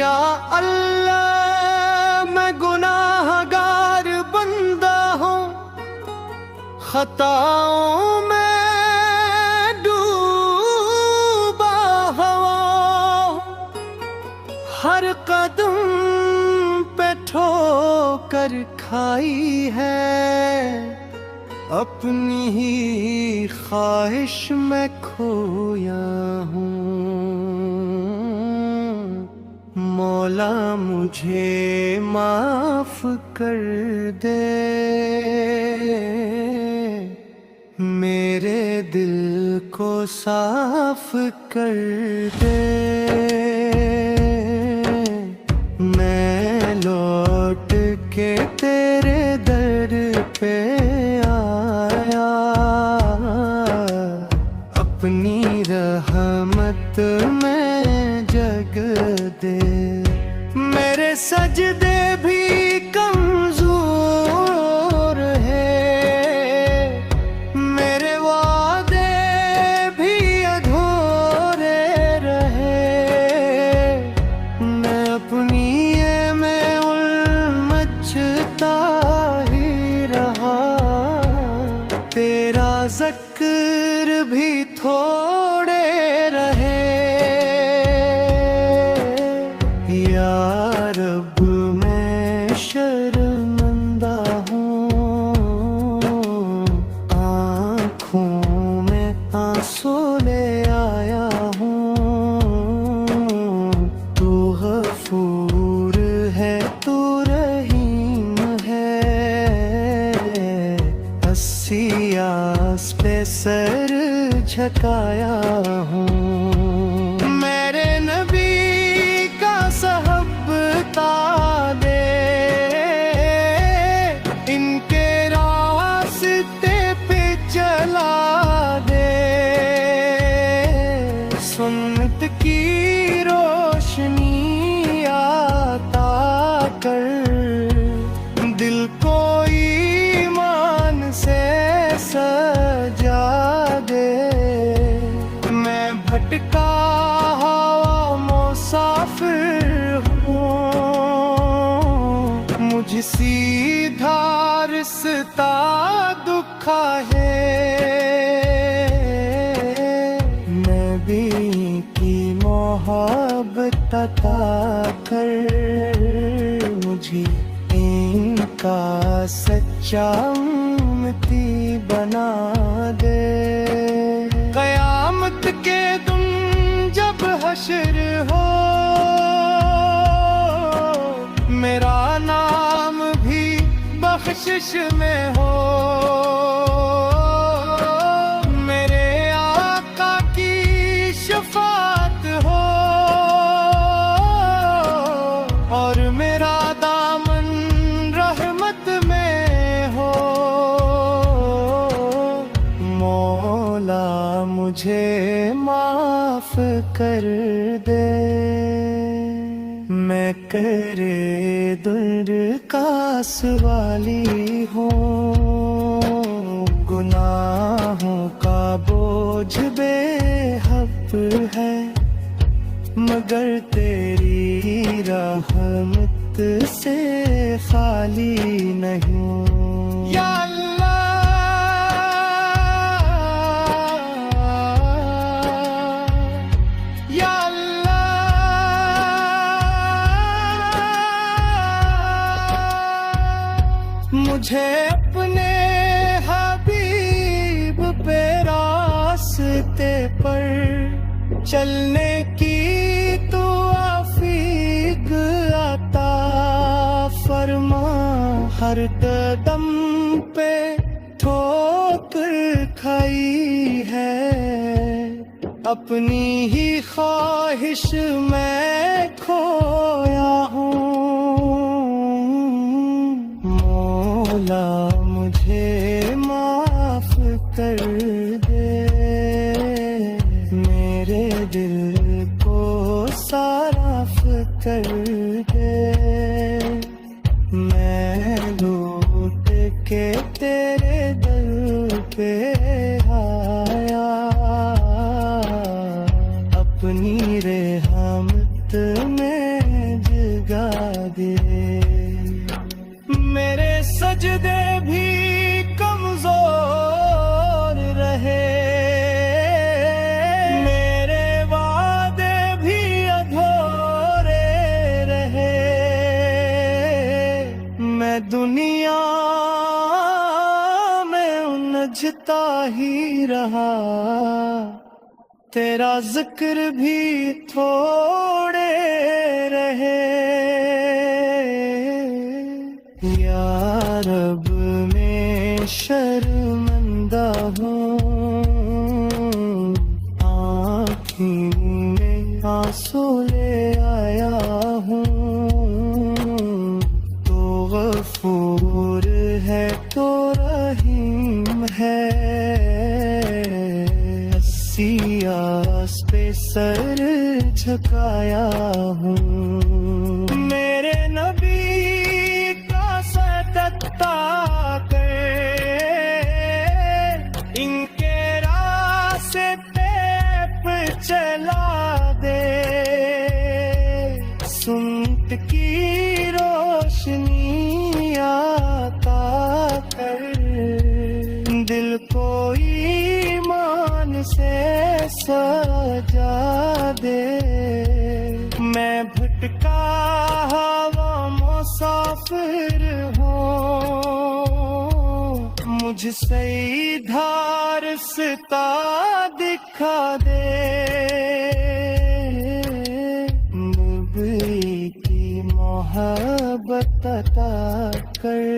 या अल्लाह मैं गुनाहगार बंदा हूँ, खताओं में डूबा हुआ, हर कदम पे ठोकर खाई है, अपनी ही ख्वाहिश में खोया हूँ। मौला मुझे माफ कर दे, मेरे दिल को साफ कर दे, मैं लौट के तेरे दर पे आया, अपनी रहमत में जग दे। मेरे सजदे भी कमजोर है, मेरे वादे भी अधूरे रहे, मैं अपनी में उलझता ही रहा, तेरा ज़िक्र भी थोड़े रहे। या रब मैं शर्मिंदा हूँ, आँखों में आंसू ले आया हूँ, तू गफूर है तू रहीम है, अस्सी आस पे सर झुकाया हूँ। मेरे नबी साहबता दे, इनके रास्ते पे चला दे, सुन्नत की रोशनी आता कर, दिल को ईमान से सजा दे। मैं भटका हवा मुसाफिर, मुझ सीधा रिश्ता दुखा है, नबी की मोहब्बत अता कर, मुझे इनका सच्चा उम्मती बना दे। क़यामत के दिन जब हश्र हो, मेरा नाम भी बख्शिश में हो, मेरे आका की शफाअत हो, और मेरा दामन रहमत में हो। मौला मुझे माफ कर दे, मैं करे दुर कास वाली हूँ, गुनाहों का बोझ बेहद है, मगर तेरी रहमत से खाली नहीं। या मुझे अपने हबीब पे रास्ते पर चलने की तू आफीक अता फरमा, हर कदम पे ठोकर खाई है, अपनी ही ख्वाहिश में खोया हूँ। मौला मुझे माफ कर दे, मेरे दिल को साफ कर दे। मैं लौट के तेरे दर पे आया, अपनी रहमत में जगा दे। मेरे सजदे भी कमजोर रहे, मेरे वादे भी अधूरे रहे। मैं दुनिया में उलझता ही रहा, तेरा जिक्र भी थोड़े रहे। या रब मैं शर्मिंदा हूँ, आँखों में आंसू ले आया हूँ। तो गफूर है तो रहीम है, सियास पे सर झुकाया हूँ। मेरे नबी सदता कर, इनके रास्ते पे चला दे। सुन्नत की रोशनी आता कर, दिल को ईमान से सजा दे। मैं भटका हवा मुसाफिर हूँ, मुझ सीधा रास्ता दिखा दे। नबी की मोहब्बत अता कर,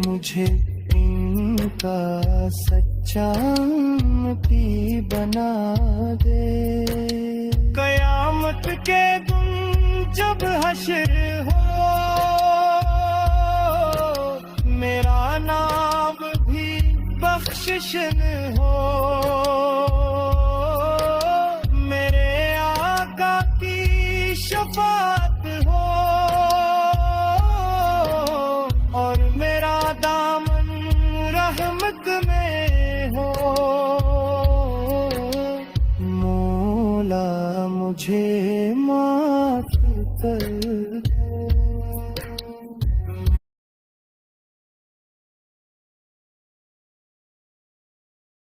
मुझे इनका सच्चा उम्मती बना दे। कयामत के दिन जब हश्र हो, मेरा नाम भी बख्शिश में हो। मेरे आका की शफाअत हो, और मेरा दामन रहमत में हो। मौला मुझे